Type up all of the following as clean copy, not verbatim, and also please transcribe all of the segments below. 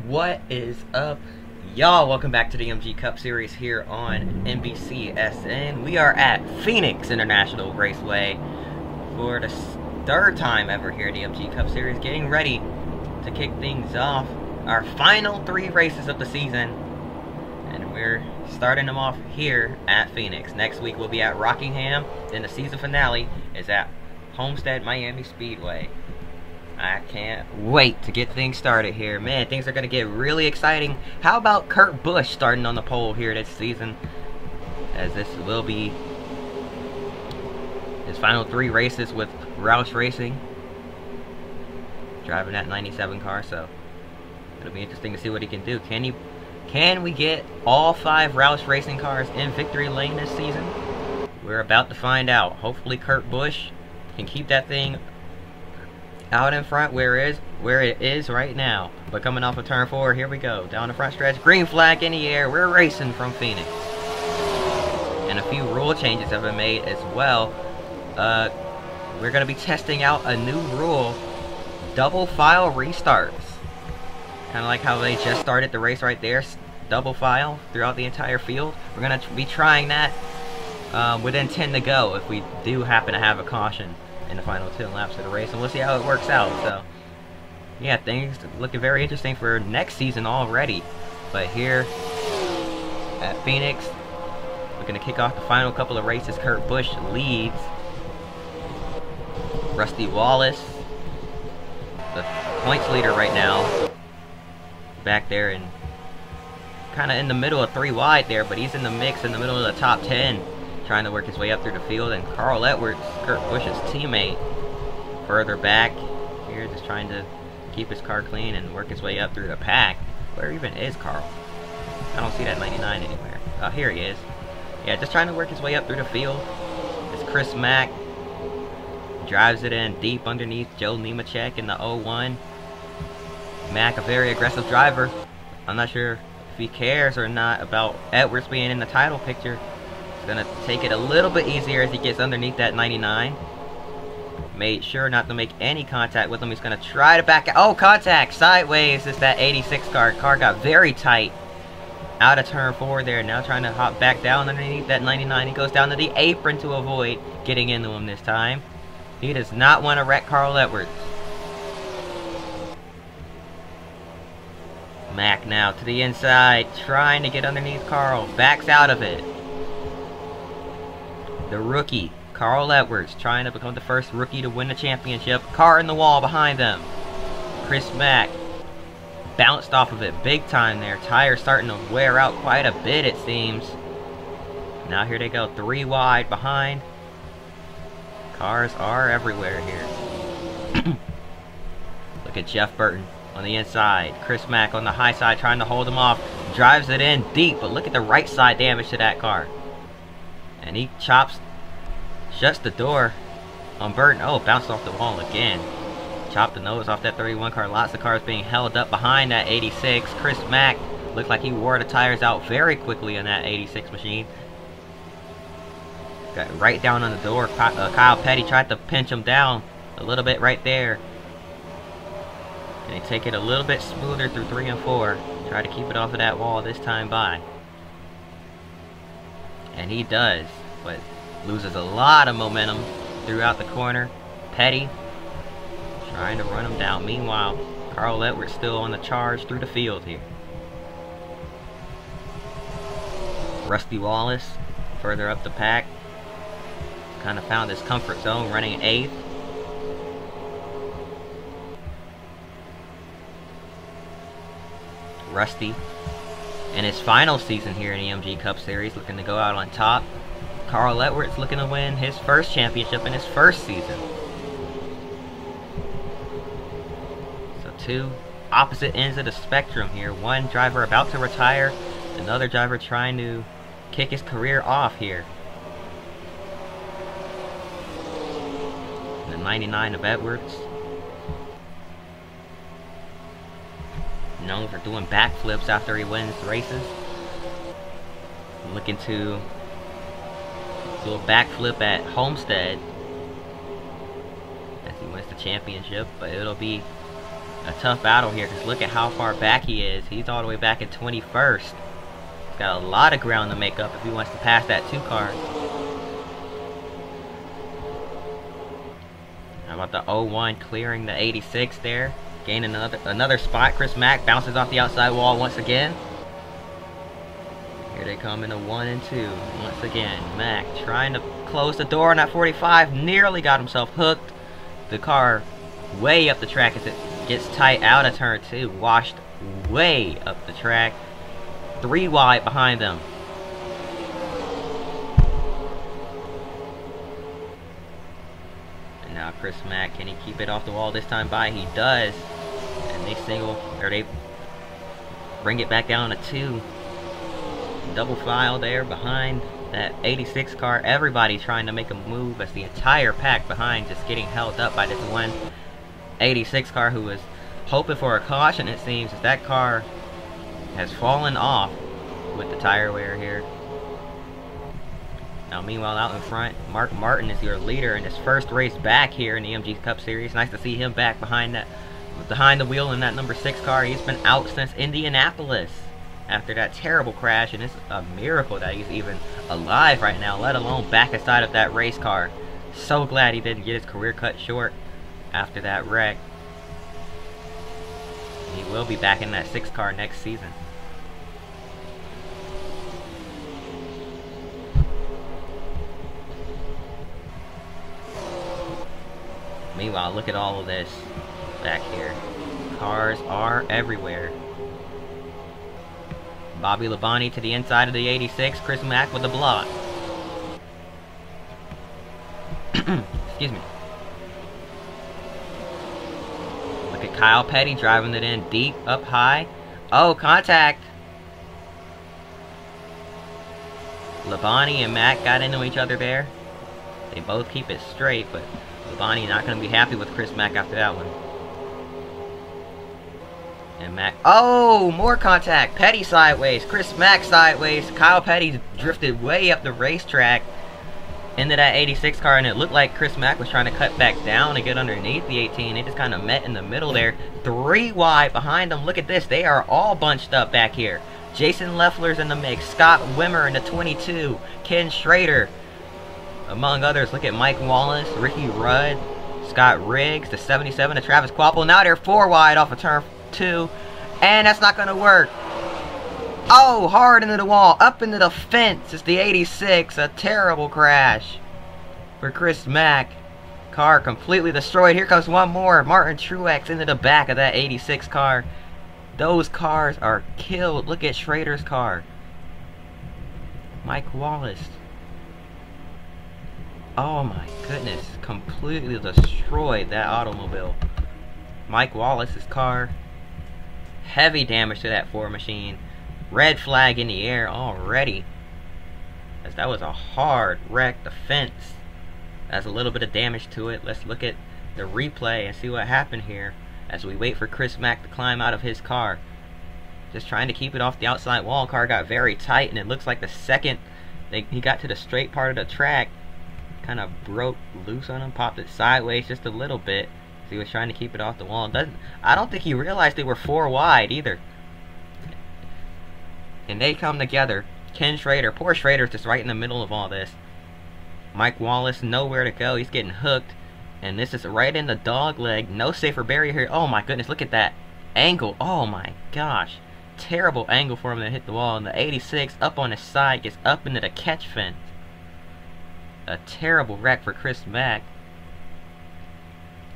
What is up, y'all? Welcome back to the MG Cup Series here on NBCSN. We are at Phoenix International Raceway for the third time ever here at the MG Cup Series, getting ready to kick things off. Our final 3 races of the season, and we're starting them off here at Phoenix. Next week we'll be at Rockingham, then the season finale is at Homestead Miami Speedway. I can't wait to get things started here. Man, things are going to get really exciting. How about Kurt Busch starting on the pole here this season? As this will be his final 3 races with Roush Racing. Driving that 97 car, so it'll be interesting to see what he can do. Can we get all 5 Roush Racing cars in victory lane this season? We're about to find out. Hopefully Kurt Busch can keep that thing out in front where it is right now. But coming off of turn 4, here we go. Down the front stretch, green flag in the air. We're racing from Phoenix. And a few rule changes have been made as well. We're going to be testing out a new rule. Double file restarts. Kind of like how they just started the race right there. Double file throughout the entire field. We're going to be trying that within 10 to go if we do happen to have a caution in the final 10 laps of the race, and we'll see how it works out. So yeah, things looking very interesting for next season already. But here at Phoenix, we're going to kick off the final couple of races. Kurt Busch leads. Rusty Wallace, the points leader right now, back there and kind of in the middle of 3 wide there, but he's in the mix in the middle of the top 10, trying to work his way up through the field. And Carl Edwards, Kurt Busch's teammate, further back here, just trying to keep his car clean and work his way up through the pack. Where even is Carl? I don't see that 99 anywhere. Oh, here he is. Yeah, just trying to work his way up through the field. It's Chris Mack. Drives it in deep underneath Joe Nemechek in the 01. Mack, a very aggressive driver. I'm not sure if he cares or not about Edwards being in the title picture. He's going to take it a little bit easier as he gets underneath that 99. Made sure not to make any contact with him. He's going to try to back out. Oh, contact! Sideways is that 86 car. Car got very tight out of turn 4 there. Now trying to hop back down underneath that 99. He goes down to the apron to avoid getting into him this time. He does not want to wreck Carl Edwards. Mack now to the inside, trying to get underneath Carl. Backs out of it. The rookie, Carl Edwards, trying to become the first rookie to win the championship. Car in the wall behind them. Chris Mack bounced off of it big time there. Tires starting to wear out quite a bit, it seems. Now here they go, 3 wide behind. Cars are everywhere here. Look at Jeff Burton on the inside. Chris Mack on the high side trying to hold him off. Drives it in deep, but look at the right side damage to that car. And he shuts the door on Burton. Oh, bounced off the wall again. Chopped the nose off that 31 car. Lots of cars being held up behind that 86. Chris Mack looked like he wore the tires out very quickly on that 86 machine. Got right down on the door. Kyle Petty tried to pinch him down a little bit right there. And they take it a little bit smoother through 3 and 4. Try to keep it off of that wall this time by. And he does, but loses a lot of momentum throughout the corner. Petty trying to run him down. Meanwhile, Carl Edwards still on the charge through the field here. Rusty Wallace further up the pack. Kind of found his comfort zone running 8th. Rusty in his final season here in the MG Cup Series, looking to go out on top. Carl Edwards looking to win his first championship in his first season. So 2 opposite ends of the spectrum here. One driver about to retire, another driver trying to kick his career off here. The 99 of Edwards, known for doing backflips after he wins races. Looking to do a backflip at Homestead as he wins the championship, but it'll be a tough battle here, because look at how far back he is. He's all the way back in 21st. He's got a lot of ground to make up if he wants to pass that 2 car. How about the 01 clearing the 86 there? Gaining another spot. Chris Mack bounces off the outside wall once again. Here they come in the 1 and 2. Once again, Mack trying to close the door on that 45. Nearly got himself hooked. The car way up the track as it gets tight out of turn 2. Washed way up the track. 3 wide behind them. And now Chris Mack, can he keep it off the wall this time by? He does. And they bring it back down to 2. Double file there behind that 86 car. Everybody trying to make a move as the entire pack behind just getting held up by this one 86 car who was hoping for a caution, it seems, as that car has fallen off with the tire wear here. Now meanwhile out in front, Mark Martin is your leader in his first race back here in the MG Cup Series. Nice to see him back behind the wheel in that number 6 car. He's been out since Indianapolis after that terrible crash, and it's a miracle that he's even alive right now, let alone back inside of that race car. So glad he didn't get his career cut short after that wreck. He will be back in that 6 car next season. Meanwhile, look at all of this back here. Cars are everywhere. Bobby Labonte to the inside of the 86. Chris Mack with the block. Excuse me. Look at Kyle Petty driving it in deep, up high. Oh, contact. Labonte and Mack got into each other there. They both keep it straight, but Labonte not going to be happy with Chris Mack after that one. And Mack, oh, more contact. Petty sideways, Chris Mack sideways. Kyle Petty drifted way up the racetrack into that 86 car, and it looked like Chris Mack was trying to cut back down and get underneath the 18. They just kind of met in the middle there. 3 wide behind them. Look at this. They are all bunched up back here. Jason Leffler's in the mix. Scott Wimmer in the 22. Ken Schrader, among others. Look at Mike Wallace, Ricky Rudd, Scott Riggs, the 77, to Travis Kvapil. Now they're 4 wide off of turn 2, and that's not gonna work. Oh, hard into the wall, up into the fence. It's the 86. A terrible crash for Chris Mack. Car completely destroyed. Here comes one more. Martin Truex into the back of that 86 car. Those cars are killed. Look at Schrader's car. Mike Wallace. Oh my goodness. Completely destroyed that automobile. Mike Wallace's car. Heavy damage to that Ford machine. Red flag in the air already, as that was a hard wreck. The fence has a little bit of damage to it. Let's look at the replay and see what happened here as we wait for Chris Mack to climb out of his car. Just trying to keep it off the outside wall. Car got very tight, and it looks like the second he got to the straight part of the track, kind of broke loose on him, popped it sideways just a little bit. He was trying to keep it off the wall. I don't think he realized they were 4 wide either. And they come together. Ken Schrader, poor Schrader's just right in the middle of all this. Mike Wallace, nowhere to go. He's getting hooked. And this is right in the dog leg. No safer barrier here. Oh my goodness, look at that angle. Oh my gosh. Terrible angle for him to hit the wall. And the 86 up on his side gets up into the catch fence. A terrible wreck for Chris Mack,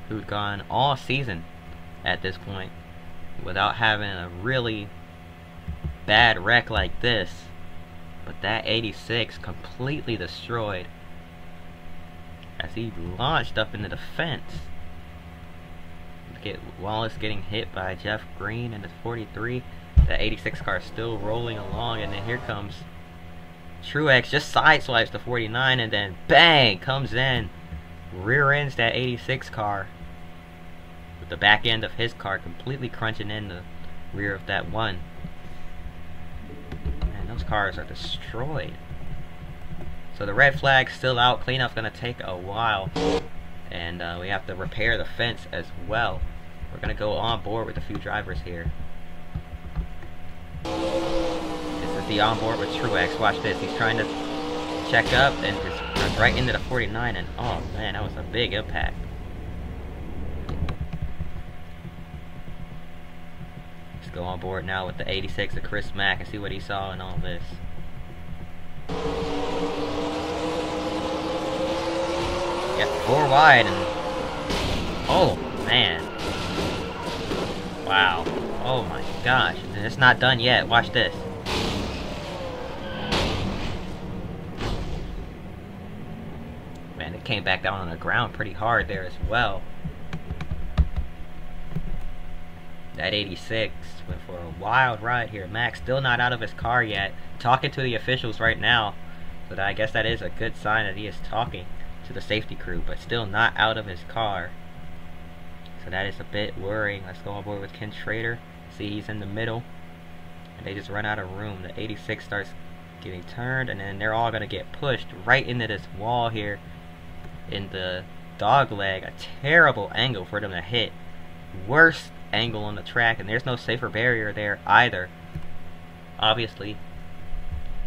who'd gone all season at this point without having a really bad wreck like this. But that 86 completely destroyed as he launched up into the fence. Look at Wallace getting hit by Jeff Green in the 43. That 86 car still rolling along, and then here comes Truex, just sideswipes the 49, and then bang, comes in, rear ends that 86 car with the back end of his car completely crunching in the rear of that one. Man, those cars are destroyed. So the red flag's still out. Cleanup's gonna take a while, and we have to repair the fence as well. We're gonna go on board with a few drivers here. This is the on board with Truex. Watch this. He's trying to check up and just runs right into the 49, and oh man, that was a big impact. Let's go on board now with the 86 of Chris Mack and see what he saw in all this. Yep, 4 wide, and oh man. Wow. Oh my gosh. And it's not done yet. Watch this. Man, it came back down on the ground pretty hard there as well. That 86 went for a wild ride here. Max still not out of his car yet. Talking to the officials right now. So I guess that is a good sign that he is talking to the safety crew, but still not out of his car. So that is a bit worrying. Let's go on board with Ken Schrader. See, he's in the middle. And they just run out of room. The 86 starts getting turned, and then they're all going to get pushed right into this wall here in the dog leg. A terrible angle for them to hit. Worst angle on the track, and there's no safer barrier there either. Obviously,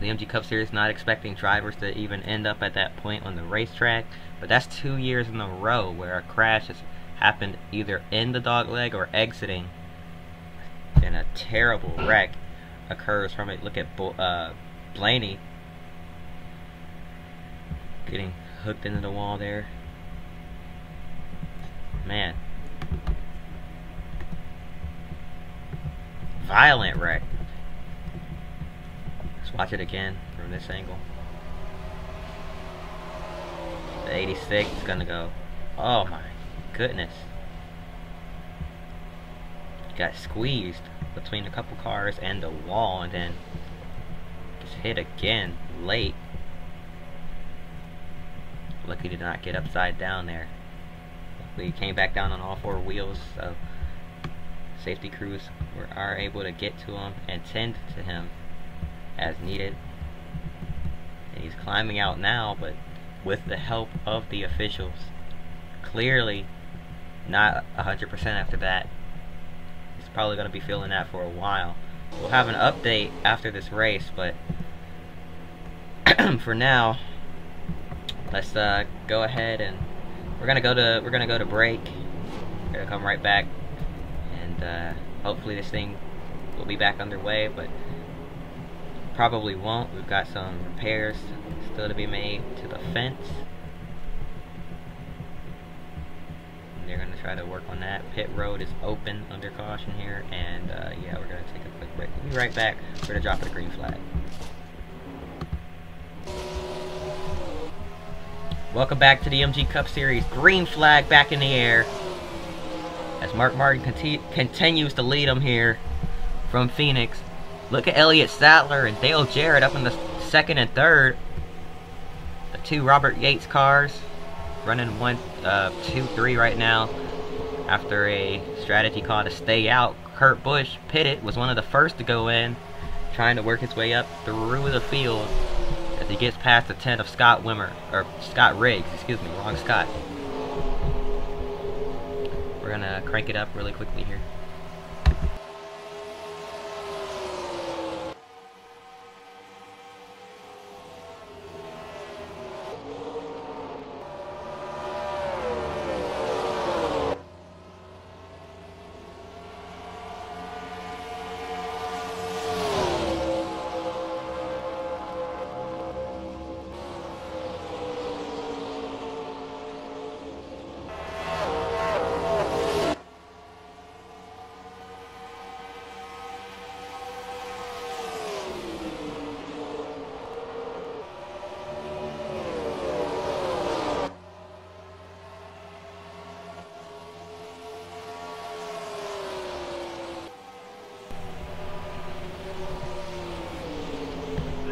the MG Cup Series not expecting drivers to even end up at that point on the racetrack, but that's 2 years in a row where a crash has happened either in the dog leg or exiting, and a terrible wreck occurs from it. Look at Blaney getting hooked into the wall there. Man, violent wreck. Let's watch it again from this angle. The 86 is gonna go. Oh my goodness. Got squeezed between a couple cars and the wall, and then just hit again late. Lucky he did not get upside down there. Luckily he came back down on all 4 wheels, so safety crews are able to get to him and tend to him as needed. And he's climbing out now, but with the help of the officials. Clearly not 100% after that. He's probably going to be feeling that for a while. We'll have an update after this race, but for now, let's go ahead and we're gonna go to break. We're gonna come right back, and hopefully this thing will be back underway, but probably won't. We've got some repairs still to be made to the fence. They're going to try to work on that. Pit road is open under caution here, and yeah, we're going to take a quick break. We'll be right back. We're going to drop the green flag. Welcome back to the MG Cup Series. Green flag back in the air as Mark Martin continues to lead them here from Phoenix. Look at Elliott Sadler and Dale Jarrett up in the 2nd and 3rd. The 2 Robert Yates cars running 1, 2, 3 right now after a strategy call to stay out. Kurt Busch pitted, was one of the first to go in, trying to work his way up through the field as he gets past the 10 of Scott Riggs, excuse me, wrong Scott. We're gonna crank it up really quickly here.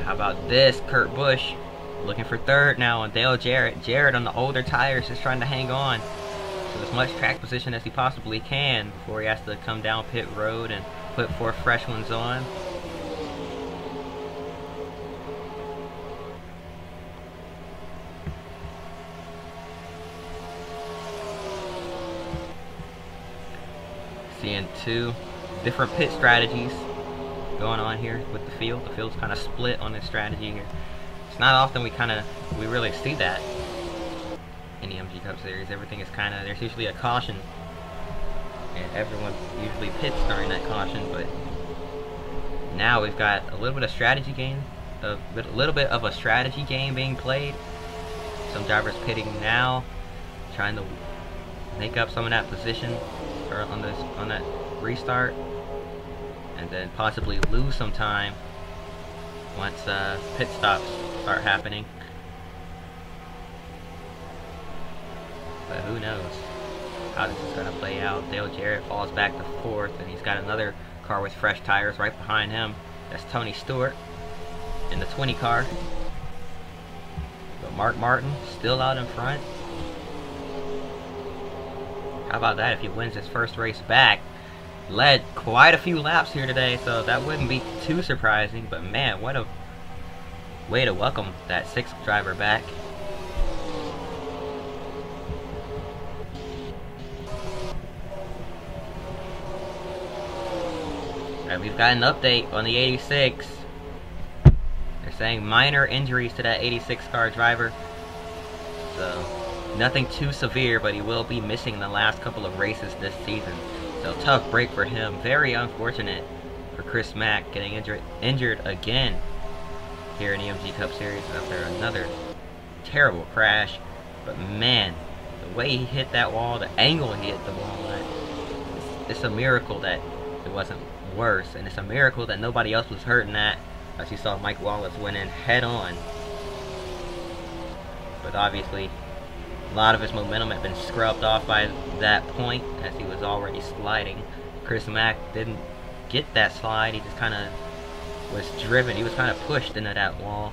How about this? Kurt Busch looking for 3rd now on Dale Jarrett. Jarrett on the older tires just trying to hang on to as much track position as he possibly can before he has to come down pit road and put 4 fresh ones on. seeing two different pit strategies going on here with the field. The field's kind of split on this strategy here. It's not often we really see that in the MG Cup Series. Everything is kind of, there's usually a caution, and everyone usually pits during that caution, but now we've got a little bit of strategy game, a little bit of a strategy game being played. Some drivers pitting now, trying to make up some of that position or on that restart, and then possibly lose some time once pit stops start happening. But who knows how this is going to play out. Dale Jarrett falls back to 4th, and he's got another car with fresh tires right behind him. That's Tony Stewart in the 20 car. But Mark Martin still out in front. How about that if he wins his first race back? Led quite a few laps here today, so that wouldn't be too surprising. But man, what a way to welcome that 6th driver back. Alright, we've got an update on the 86. They're saying minor injuries to that 86 car driver. So, nothing too severe, but he will be missing the last couple of races this season. So, tough break for him. Very unfortunate for Chris Mack getting injured again here in the MG Cup Series after another terrible crash. But man, the way he hit that wall, the angle he hit the wall at, it's a miracle that it wasn't worse, and it's a miracle that nobody else was hurt in that, as you saw Mike Wallace went in head on. But obviously a lot of his momentum had been scrubbed off by that point as he was already sliding. Chris Mack didn't get that slide, he just kind of was driven, he was kind of pushed into that wall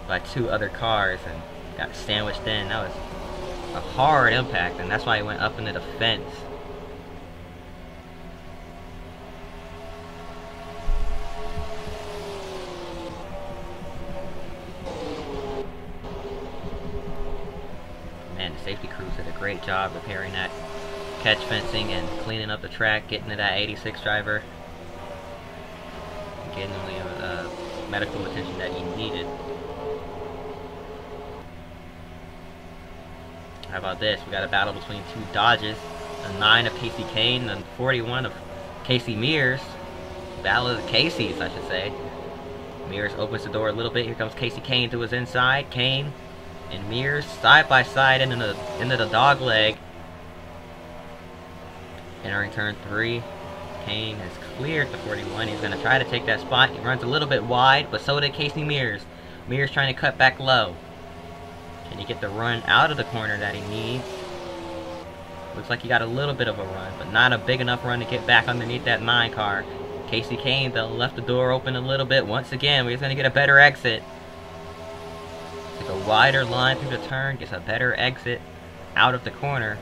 by 2 other cars and got sandwiched in. That was a hard impact, and that's why he went up into the fence. Man, the safety crews did a great job repairing that catch fencing and cleaning up the track, getting to that 86 driver, and getting him the medical attention that he needed. How about this? We got a battle between 2 Dodges, the 9 of Casey Kane and the 41 of Casey Mears. Battle of the Caseys, I should say. Mears opens the door a little bit. Here comes Casey Kane to his inside. Kane and Mears side by side into the dog leg. Entering turn 3, Kane has cleared the 41. He's going to try to take that spot. He runs a little bit wide, but so did Casey Mears. Mears trying to cut back low. Can he get the run out of the corner that he needs? Looks like he got a little bit of a run, but not a big enough run to get back underneath that 9 car. Casey Kane, though, left the door open a little bit. Once again, we're going to get a better exit. Take a wider line through the turn, gets a better exit out of the corner.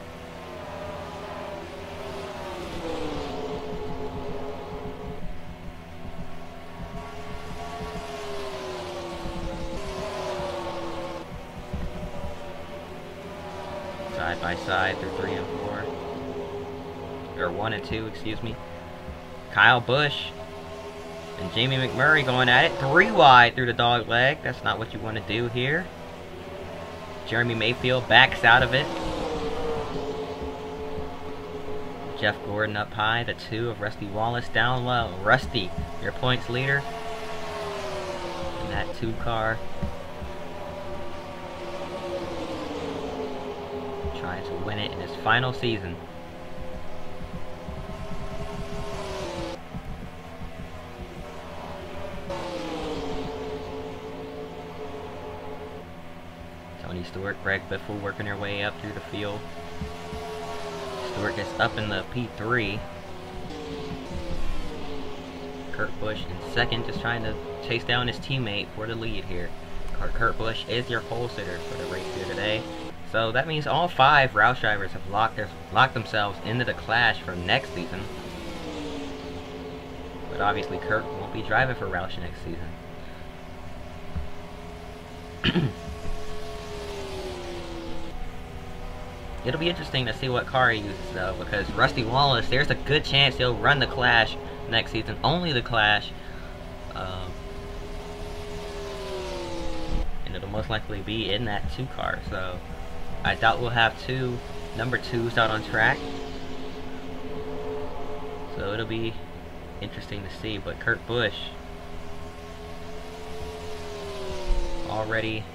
Side by side through 3 and 4. Or 1 and 2, excuse me. Kyle Busch and Jamie McMurray going at it. 3 wide through the dog leg. That's not what you want to do here. Jeremy Mayfield backs out of it. Jeff Gordon up high. The 2 of Rusty Wallace down low. Rusty, your points leader in that 2 car. Trying to win it in his final season. Tony Stewart, Greg Biffle working their way up through the field. Stewart gets up in the P3. Kurt Busch in second, just trying to chase down his teammate for the lead here. Kurt Busch is your pole sitter for the race here today. So that means all 5 Roush drivers have locked themselves into the clash for next season. But obviously Kurt won't be driving for Roush next season. it'll be interesting to see what car he uses though, because Rusty Wallace, there's a good chance he'll run the Clash next season, only the Clash, and it'll most likely be in that 2 car. So I doubt we'll have 2 number 2s out on track. So it'll be interesting to see. But Kurt Busch already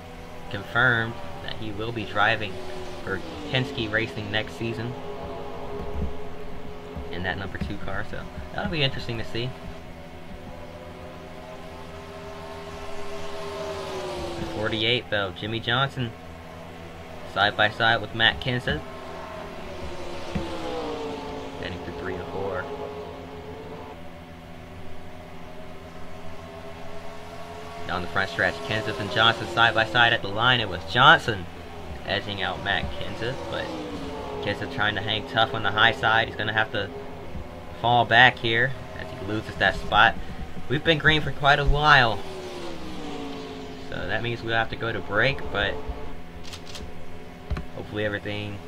confirmed that he will be driving for Penske Racing next season in that number 2 car, so that'll be interesting to see. The 48 though, Jimmie Johnson side by side with Matt Kenseth, heading through 3 and 4. Down the front stretch, Kenseth and Johnson side by side at the line. It was Johnson edging out Matt Kenseth, but Kenseth trying to hang tough on the high side. He's going to have to fall back here as he loses that spot. We've been green for quite a while, so that means we'll have to go to break, but hopefully everything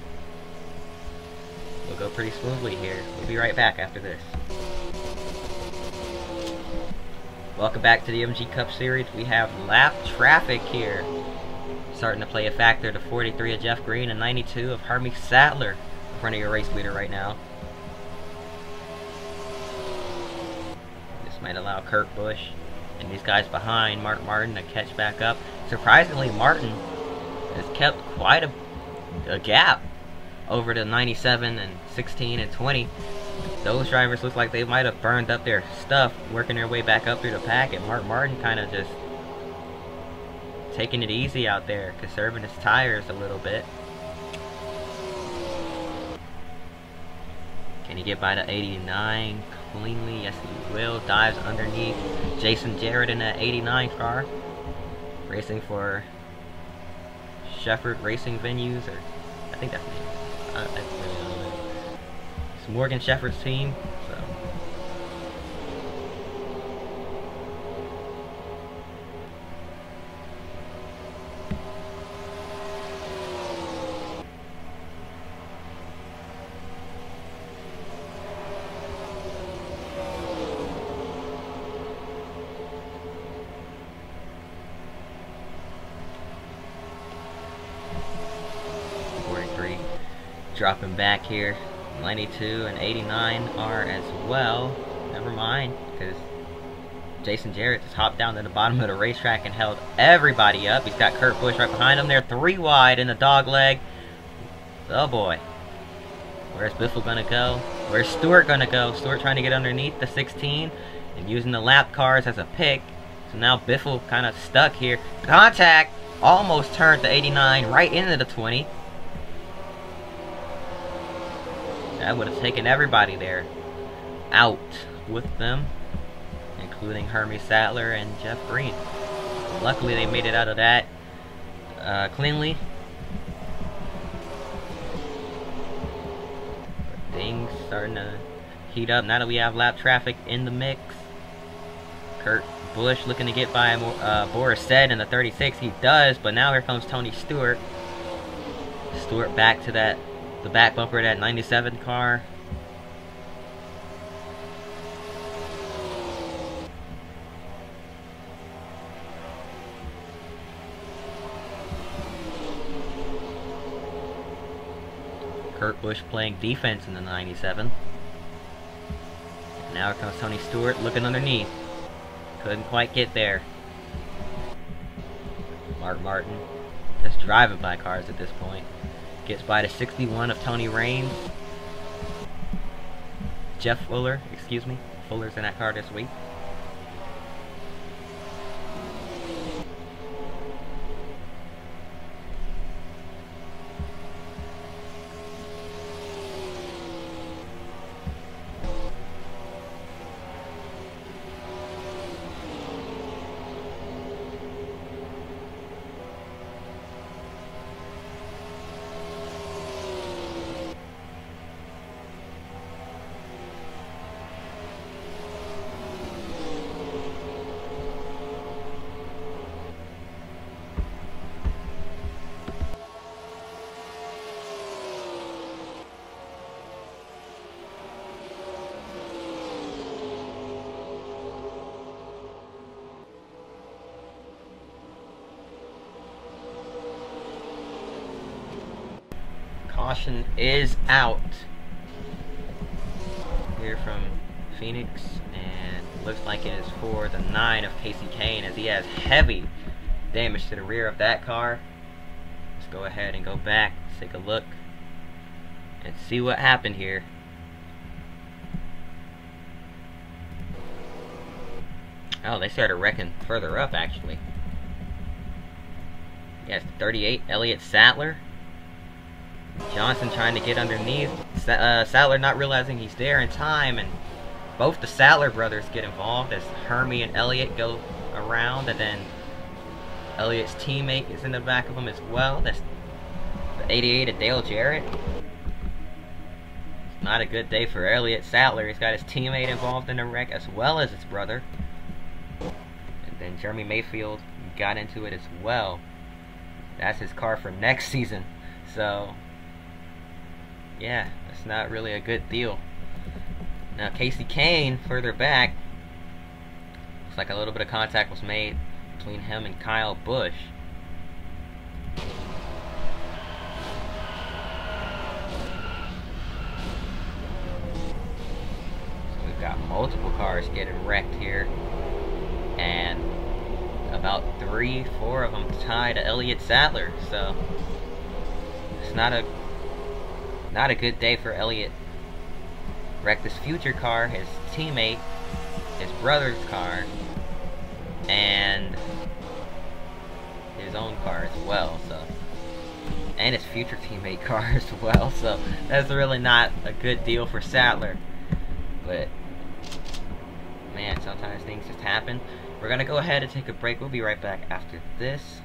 will go pretty smoothly here. We'll be right back after this. Welcome back to the MG Cup Series. We have lap traffic here starting to play a factor. The 43 of Jeff Green and 92 of Hermie Sadler in front of your race leader right now. This might allow Kurt Busch and these guys behind Mark Martin to catch back up. Surprisingly, Martin has kept quite a gap over the 97 and 16 and 20. Those drivers look like they might have burned up their stuff working their way back up through the pack, and Mark Martin kind of just taking it easy out there, conserving his tires a little bit. Can he get by the 89 cleanly? Yes, he will. Dives underneath Jason Jarrett in that 89 car, racing for Shepherd Racing Venues, or I think that's the name. I really don't know. It's Morgan Shepherd's team, so. Dropping back here. 92 and 89 are as well. Never mind, because Jason Jarrett just hopped down to the bottom of the racetrack and held everybody up. He's got Kurt Busch right behind him. They're 3 wide in the dog leg. Oh boy. Where's Biffle gonna go? Where's Stewart gonna go? Stewart trying to get underneath the 16 and using the lap cars as a pick. So now Biffle kind of stuck here. Contact! Almost turned the 89 right into the 20. That would have taken everybody there out with them, including Hermie Sadler and Jeff Green. Luckily, they made it out of that cleanly. But things starting to heat up now that we have lap traffic in the mix. Kurt Busch looking to get by Boris Said in the 36. He does, but now here comes Tony Stewart. Stewart back to the back bumper of that 97 car. Kurt Busch playing defense in the 97. Now here comes Tony Stewart looking underneath. Couldn't quite get there. Mark Martin just driving by cars at this point. Gets by the 61 of Tony Raines. Jeff Fuller, excuse me. Fuller's in that car this week. Caution is out here from Phoenix, and looks like it is for the 9 of Kasey Kahne, as he has heavy damage to the rear of that car. Let's go ahead and go back, take a look, and see what happened here. Oh, they started wrecking further up, actually. Yes, 38, Elliott Sadler. Johnson trying to get underneath. Sadler not realizing he's there in time, and both the Sadler brothers get involved as Hermie and Elliott go around, and then Elliott's teammate is in the back of him as well. That's the 88 of Dale Jarrett. It's not a good day for Elliott Sadler. He's got his teammate involved in the wreck as well as his brother. And then Jeremy Mayfield got into it as well. That's his car for next season. So, yeah, that's not really a good deal. Now, Kasey Kahne, further back, looks like a little bit of contact was made between him and Kyle Busch. So we've got multiple cars getting wrecked here, and about 3-4 of them tied to Elliott Sadler. So it's not a good day for Elliott. Wrecked his future car, his teammate, his brother's car, and his own car as well. So, and his future teammate car as well. So that's really not a good deal for Sadler. But man, sometimes things just happen. We're gonna go ahead and take a break. We'll be right back after this.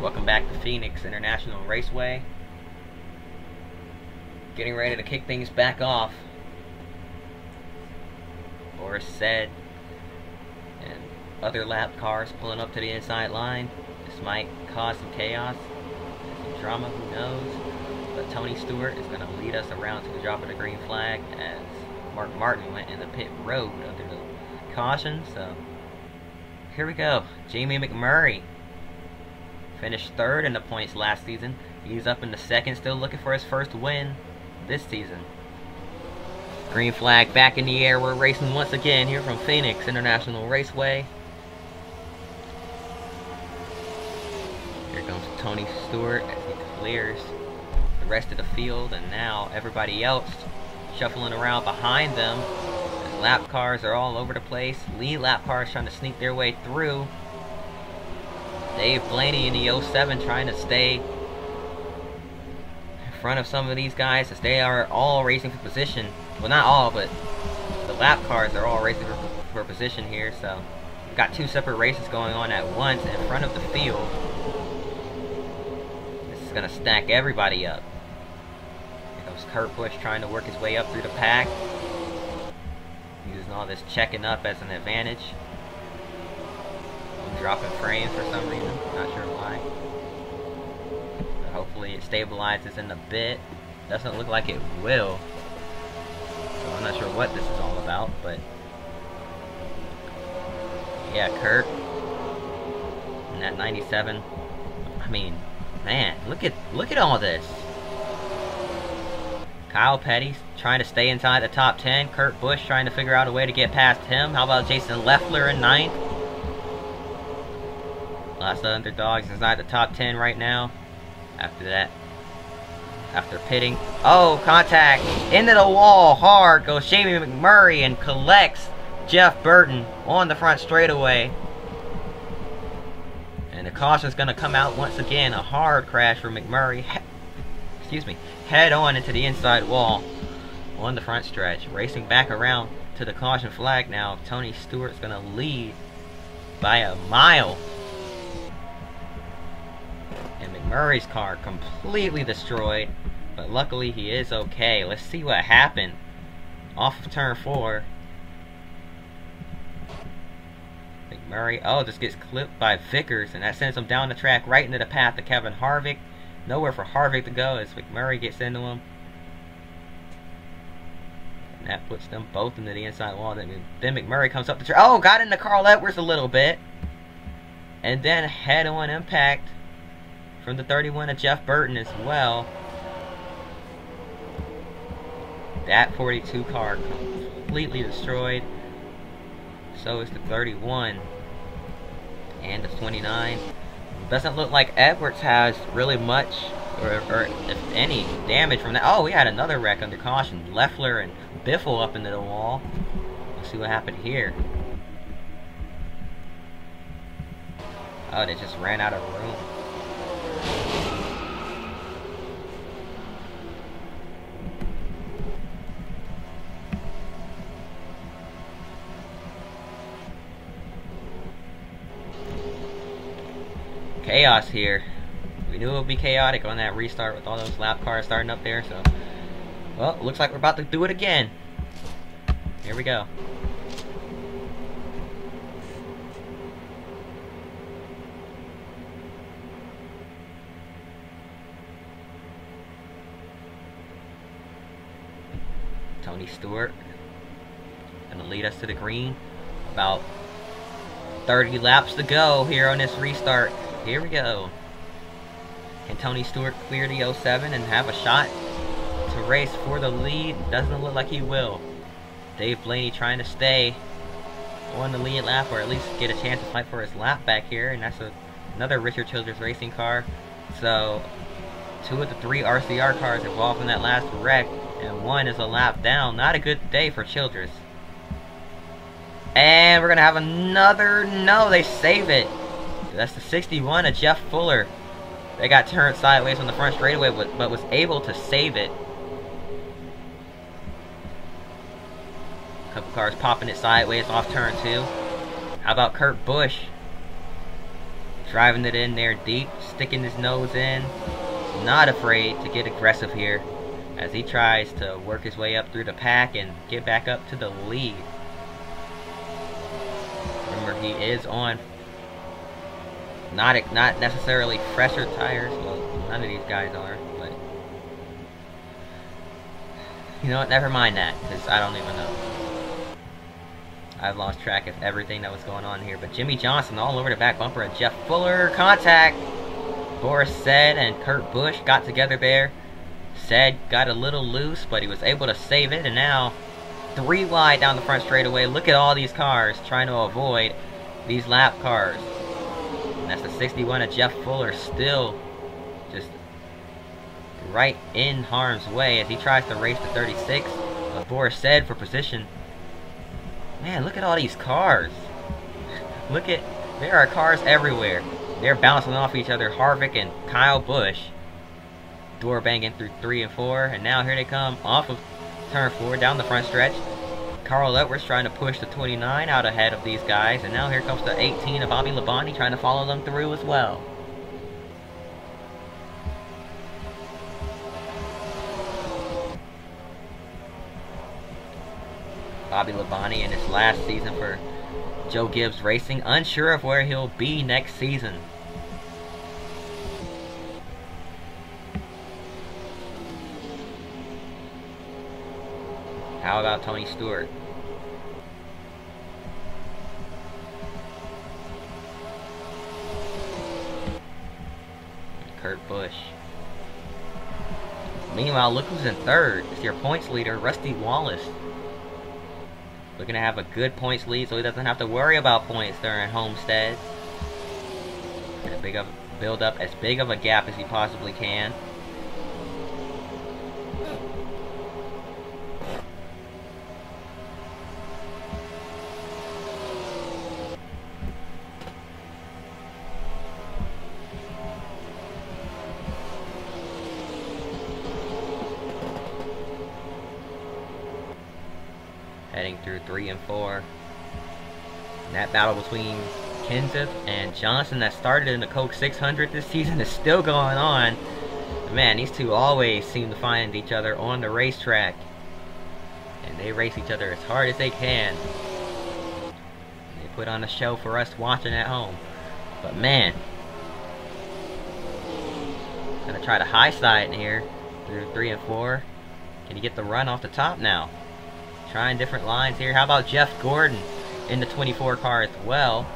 Welcome back to Phoenix International Raceway. Getting ready to kick things back off. Boris Said and other lap cars pulling up to the inside line. This might cause some chaos, some drama, who knows. But Tony Stewart is going to lead us around to the drop of the green flag as Mark Martin went in the pit road under the caution. So here we go. Jamie McMurray finished 3rd in the points last season. He's up in the 2nd, still looking for his first win this season. Green flag back in the air. We're racing once again here from Phoenix International Raceway. Here comes Tony Stewart as he clears the rest of the field, and now everybody else shuffling around behind them. The lap cars are all over the place. Lead lap cars trying to sneak their way through. Dave Blaney in the 07 trying to stay in front of some of these guys as they are all racing for position. Well, not all, but the lap cars are all racing for position here. So we've got 2 separate races going on at once in front of the field. This is going to stack everybody up. Here comes Kurt Busch trying to work his way up through the pack, using all this checking up as an advantage. Dropping frames for some reason, not sure why. But hopefully it stabilizes in a bit. Doesn't look like it will. So I'm not sure what this is all about, but yeah, Kurt in that 97. I mean, man, look at all this. Kyle Petty trying to stay inside the top 10. Kurt Busch trying to figure out a way to get past him. How about Jason Leffler in 9th? Lots of underdogs inside the top 10 right now. After that, after pitting. Oh, contact into the wall hard goes Jamie McMurray and collects Jeff Burton on the front straightaway. And the caution's going to come out once again. A hard crash for McMurray. Excuse me. Head on into the inside wall on the front stretch. Racing back around to the caution flag now. Tony Stewart's going to lead by a mile. And McMurray's car completely destroyed, but luckily he is okay. Let's see what happened off of turn 4. McMurray, oh, just gets clipped by Vickers, and that sends him down the track right into the path of Kevin Harvick. Nowhere for Harvick to go as McMurray gets into him. And that puts them both into the inside wall. Then McMurray comes up the track. Oh, got into Carl Edwards a little bit. And then head-on impact from the 31 of Jeff Burton as well. That 42 car completely destroyed. So is the 31 and the 29. Doesn't look like Edwards has really much, or if any, damage from that. Oh, we had another wreck under caution. Leffler and Biffle up into the wall. Let's see what happened here. Oh, they just ran out of room. Chaos here. We knew it would be chaotic on that restart with all those lap cars starting up there, so... Well, looks like we're about to do it again. Here we go. Tony Stewart gonna lead us to the green. About 30 laps to go here on this restart. Here we go. Can Tony Stewart clear the 07 and have a shot to race for the lead? Doesn't look like he will. Dave Blaney trying to stay on the lead lap, or at least get a chance to fight for his lap back here. And that's another Richard Childress Racing car. So 2 of the 3 RCR cars involved in that last wreck, and 1 is a lap down. Not a good day for Childress. And we're going to have another... No, they save it. That's the 61 of Jeff Fuller. They got turned sideways on the front straightaway, but was able to save it. A couple cars popping it sideways off turn 2. How about Kurt Busch? Driving it in there deep, sticking his nose in. Not afraid to get aggressive here as he tries to work his way up through the pack and get back up to the lead. Remember, he is on not necessarily fresher tires. Well, none of these guys are, but you know what? Never mind that, because I don't even know. I've lost track of everything that was going on here. But Jimmy Johnson all over the back bumper of Jeff Fuller. Contact. Boris Said and Kurt Busch got together there. Said got a little loose, but he was able to save it, and now 3 wide down the front straightaway. Look at all these cars trying to avoid these lap cars. And that's the 61 of Jeff Fuller, still just right in harm's way as he tries to race the 36. But Boris Said for position. Man, look at all these cars. Look at, there are cars everywhere. They're bouncing off each other. Harvick and Kyle Busch. Door banging through 3 and 4. And now here they come off of turn 4 down the front stretch. Carl Edwards trying to push the 29 out ahead of these guys. And now here comes the 18 of Bobby Labonte trying to follow them through as well. Bobby Labonte in his last season for Joe Gibbs Racing. Unsure of where he'll be next season. How about Tony Stewart? Kurt Busch. Meanwhile, look who's in third. It's your points leader, Rusty Wallace. Looking to have a good points lead so he doesn't have to worry about points during Homestead. Build up as big of a gap as he possibly can. Heading through 3 and 4. And that battle between Kenseth and Johnson that started in the Coke 600 this season is still going on. Man, these two always seem to find each other on the racetrack. And they race each other as hard as they can. They put on a show for us watching at home. But man, gonna try to high side in here through 3 and 4. Can he get the run off the top now? Trying different lines here. How about Jeff Gordon in the 24 car as well?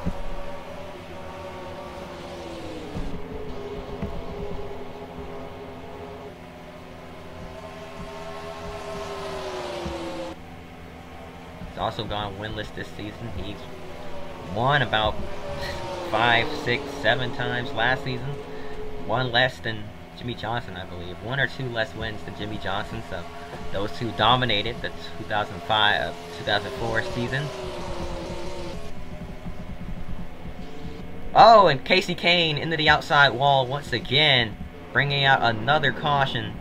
He's also gone winless this season. He's won about 5, 6, 7 times last season. One less than Jimmie Johnson, I believe. 1 or 2 less wins than Jimmie Johnson. So those two dominated the 2004 season. Oh, and Kasey Kahne into the outside wall once again, bringing out another caution.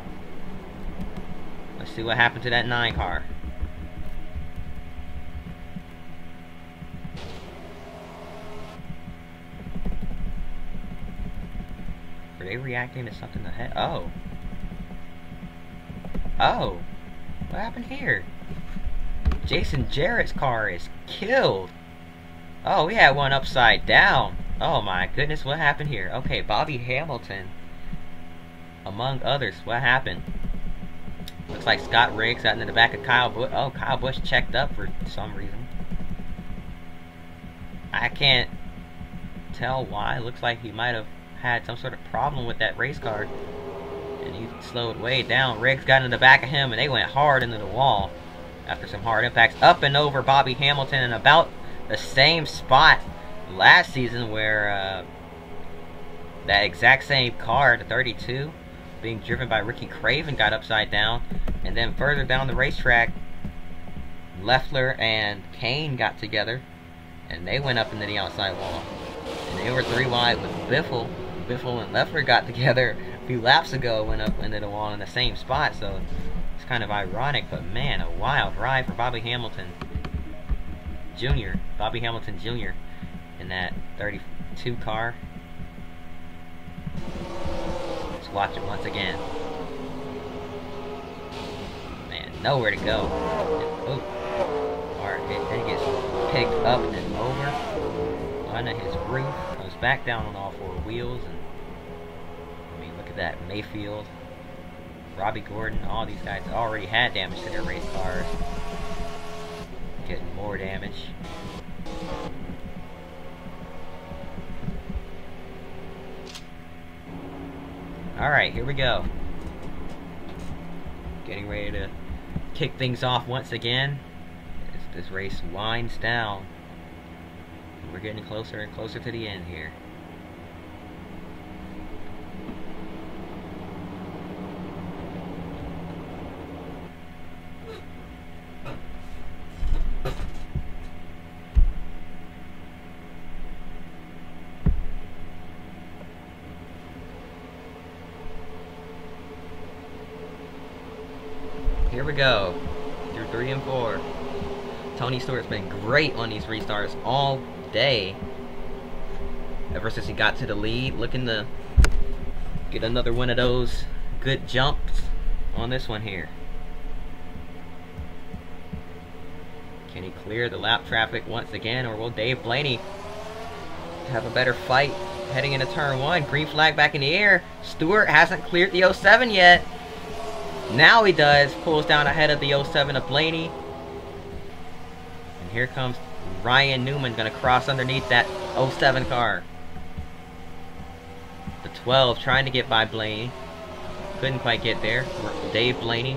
Let's see what happened to that 9 car. Were they reacting to something ahead? Oh. Oh. What happened here? Jason Jarrett's car is killed. Oh, we had one upside down. Oh my goodness, what happened here? Okay, Bobby Hamilton, among others. What happened? Looks like Scott Riggs got into the back of Kyle Busch. Oh, Kyle Busch checked up for some reason. I can't tell why. Looks like he might have had some sort of problem with that race car, and he slowed way down. Riggs got in the back of him, and they went hard into the wall after some hard impacts. Up and over Bobby Hamilton in about the same spot last season, where that exact same car, the 32, being driven by Ricky Craven, got upside down. And then further down the racetrack, Leffler and Kahne got together, and they went up into the outside wall. And they were 3 wide with Biffle. Biffle and Leffler got together a few laps ago, went up into the wall in the same spot. So it's kind of ironic, but man, a wild ride for Bobby Hamilton Jr. Bobby Hamilton Jr. in that 32 car. Let's watch it once again. Man, nowhere to go. Oh, or it gets picked up and then over under his roof. Goes back down on all 4 wheels. And I mean, look at that. Mayfield, Robbie Gordon, all these guys already had damage to their race cars. Getting more damage. Alright, here we go. Getting ready to kick things off once again as this race winds down. We're getting closer and closer to the end here. Here we go, through 3 and 4. Tony Stewart's been great on these restarts all day. Ever since he got to the lead, looking to get another one of those good jumps on this one here. Can he clear the lap traffic once again, or will Dave Blaney have a better fight heading into turn 1? Green flag back in the air. Stewart hasn't cleared the 07 yet. Now he does. Pulls down ahead of the 07 of Blaney. And here comes Ryan Newman, going to cross underneath that 07 car. The 12 trying to get by Blaney. Couldn't quite get there. Dave Blaney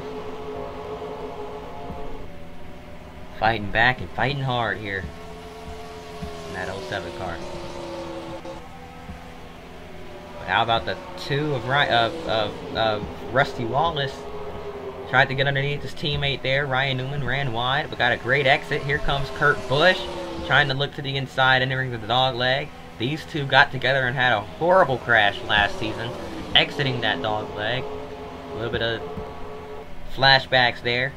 fighting back and fighting hard here in that 07 car. But how about the 2 of Rusty Wallace? Tried to get underneath his teammate there. Ryan Newman ran wide, but got a great exit. Here comes Kurt Busch, trying to look to the inside, entering the dog leg. These two got together and had a horrible crash last season, exiting that dog leg. A little bit of flashbacks there.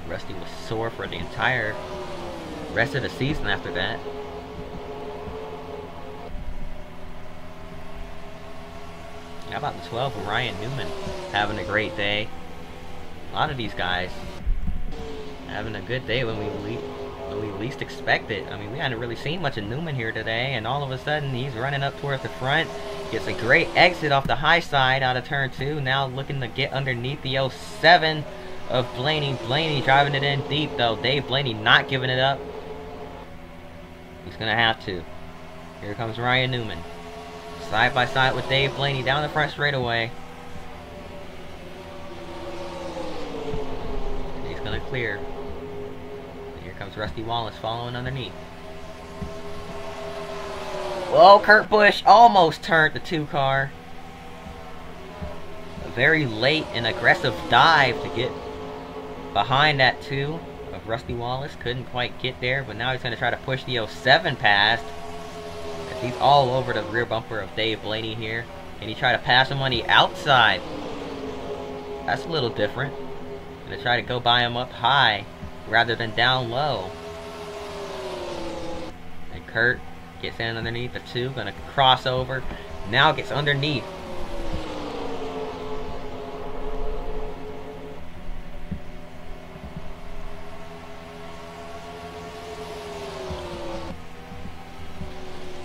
Rusty was sore for the entire rest of the season after that. How about the 12 of Ryan Newman having a great day? A lot of these guys having a good day when we least expect it. I mean, we hadn't really seen much of Newman here today, and all of a sudden he's running up towards the front. Gets a great exit off the high side out of turn 2. Now looking to get underneath the 07 of Blaney. Blaney driving it in deep though. Dave Blaney not giving it up. He's going to have to. Here comes Ryan Newman. Side by side with Dave Blaney down the front straightaway. He's going to clear. Here comes Rusty Wallace following underneath. Whoa, Kurt Busch almost turned the 2 car. A very late and aggressive dive to get behind that 2 of Rusty Wallace. Couldn't quite get there, but now he's going to try to push the 07 past. As he's all over the rear bumper of Dave Blaney here. And he tried to pass him on the outside. That's a little different. Going to try to go by him up high rather than down low. And Kurt gets in underneath the 2, gonna cross over. Now gets underneath.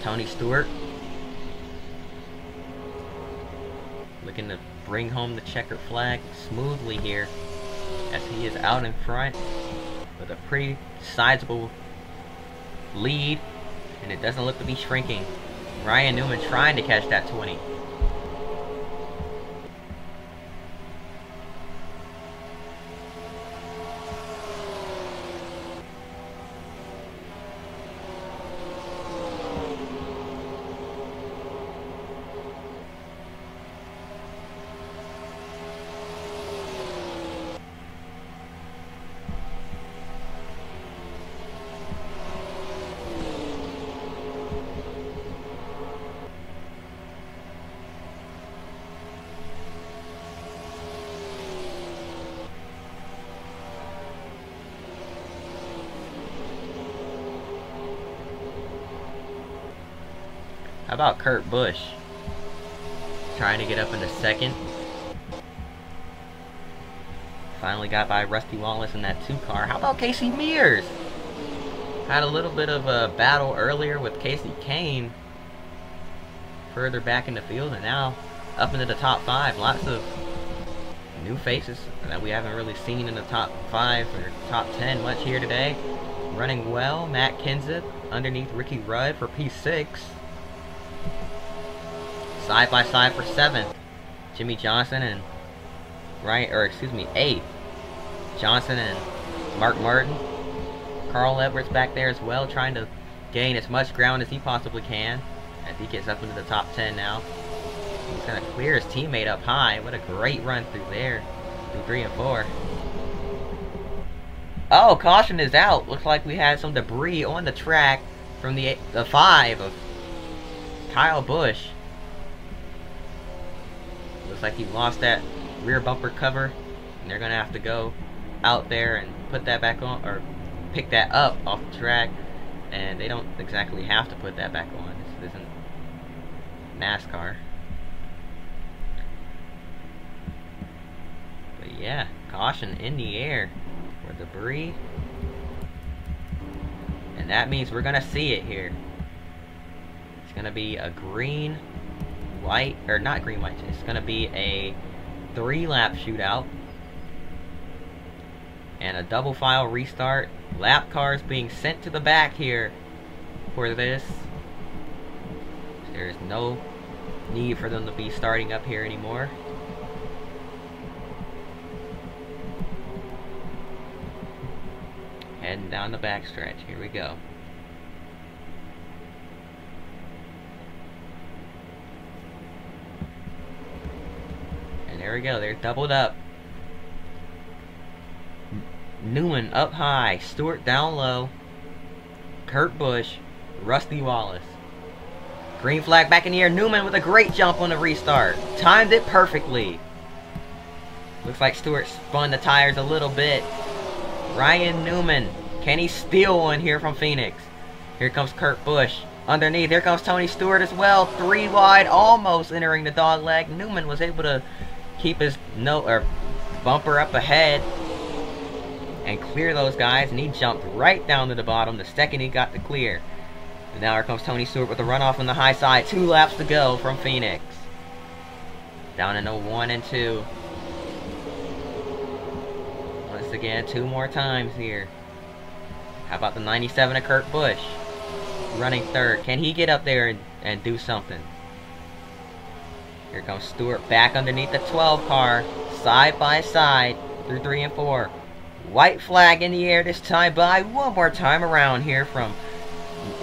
Tony Stewart looking to bring home the checkered flag smoothly here as he is out in front with a pretty sizable lead. And it doesn't look to be shrinking. Ryan Newman trying to catch that 20. How about Kurt Busch? Trying to get up into second. Finally got by Rusty Wallace in that 2 car. How about Casey Mears? Had a little bit of a battle earlier with Casey Kane further back in the field, and now up into the top 5. Lots of new faces that we haven't really seen in the top 5 or top 10 much here today. Running well, Matt Kenseth underneath Ricky Rudd for P6. Side by side for 7th. Jimmy Johnson and excuse me, 8th. Johnson and Mark Martin. Carl Edwards back there as well, trying to gain as much ground as he possibly can as he gets up into the top 10 now. He's going to clear his teammate up high. What a great run through there, through 3 and 4. Oh, caution is out. Looks like we had some debris on the track from the 5 of Kyle Busch. Looks like he lost that rear bumper cover, and they're gonna have to go out there and put that back on, or pick that up off the track. And they don't exactly have to put that back on. This isn't NASCAR. But yeah, caution in the air for debris, and that means we're gonna see it here. It's gonna be a green, white, or not green, white. It's gonna be a 3-lap shootout and a double file restart. Lap cars being sent to the back here for this. There's no need for them to be starting up here anymore. Heading down the backstretch. Here we go. And there we go. They're doubled up. Newman up high. Stewart down low. Kurt Busch. Rusty Wallace. Green flag back in the air. Newman with a great jump on the restart. Timed it perfectly. Looks like Stewart spun the tires a little bit. Ryan Newman. Can he steal one here from Phoenix? Here comes Kurt Busch. Underneath, here comes Tony Stewart as well. 3 wide, almost entering the dog leg. Newman was able to keep his bumper up ahead and clear those guys, and he jumped right down to the bottom the second he got the clear. And now here comes Tony Stewart with the runoff on the high side. 2 laps to go from Phoenix. Down in the 1 and 2. Once again, 2 more times here. How about the 97 of Kurt Busch? Running third. Can he get up there and do something? Here comes Stewart back underneath the 12 car. Side by side through 3 and 4. White flag in the air this time by one more time around here from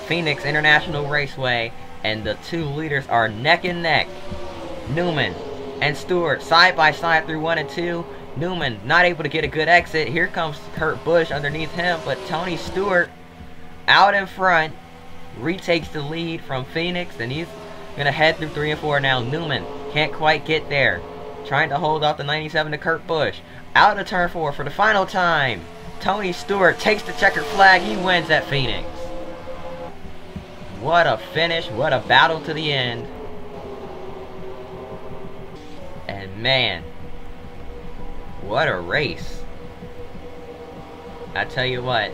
Phoenix International Raceway. And the 2 leaders are neck and neck. Newman and Stewart side by side through 1 and 2. Newman not able to get a good exit. Here comes Kurt Busch underneath him. But Tony Stewart out in front retakes the lead from Phoenix, and he's gonna head through 3 and 4 now. Newman can't quite get there, trying to hold off the 97 to Kurt Busch. Out of turn 4 for the final time. Tony Stewart takes the checkered flag. He wins at Phoenix. What a finish, what a battle to the end. And man, what a race. I tell you what,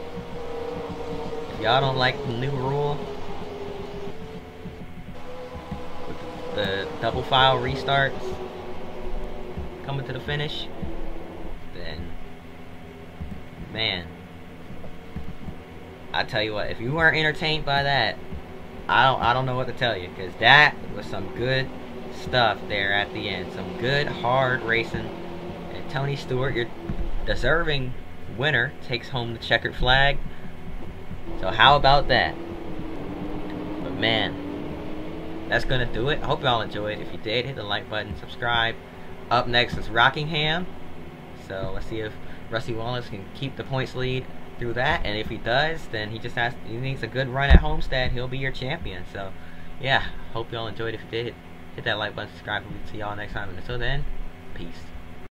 if y'all don't like the new rule, the double file restarts coming to the finish, then man, I tell you what, if you weren't entertained by that, I don't know what to tell you, because that was some good stuff there at the end. Some good hard racing, and Tony Stewart, your deserving winner, takes home the checkered flag. So how about that? But man, that's gonna do it. I hope y'all enjoyed. If you did, hit the like button, subscribe. Up next is Rockingham, so let's see if Rusty Wallace can keep the points lead through that, and if he does, then he needs a good run at Homestead. He'll be your champion. So yeah, hope y'all enjoyed. If you did, hit that like button, subscribe, and we'll see y'all next time. And until then, peace.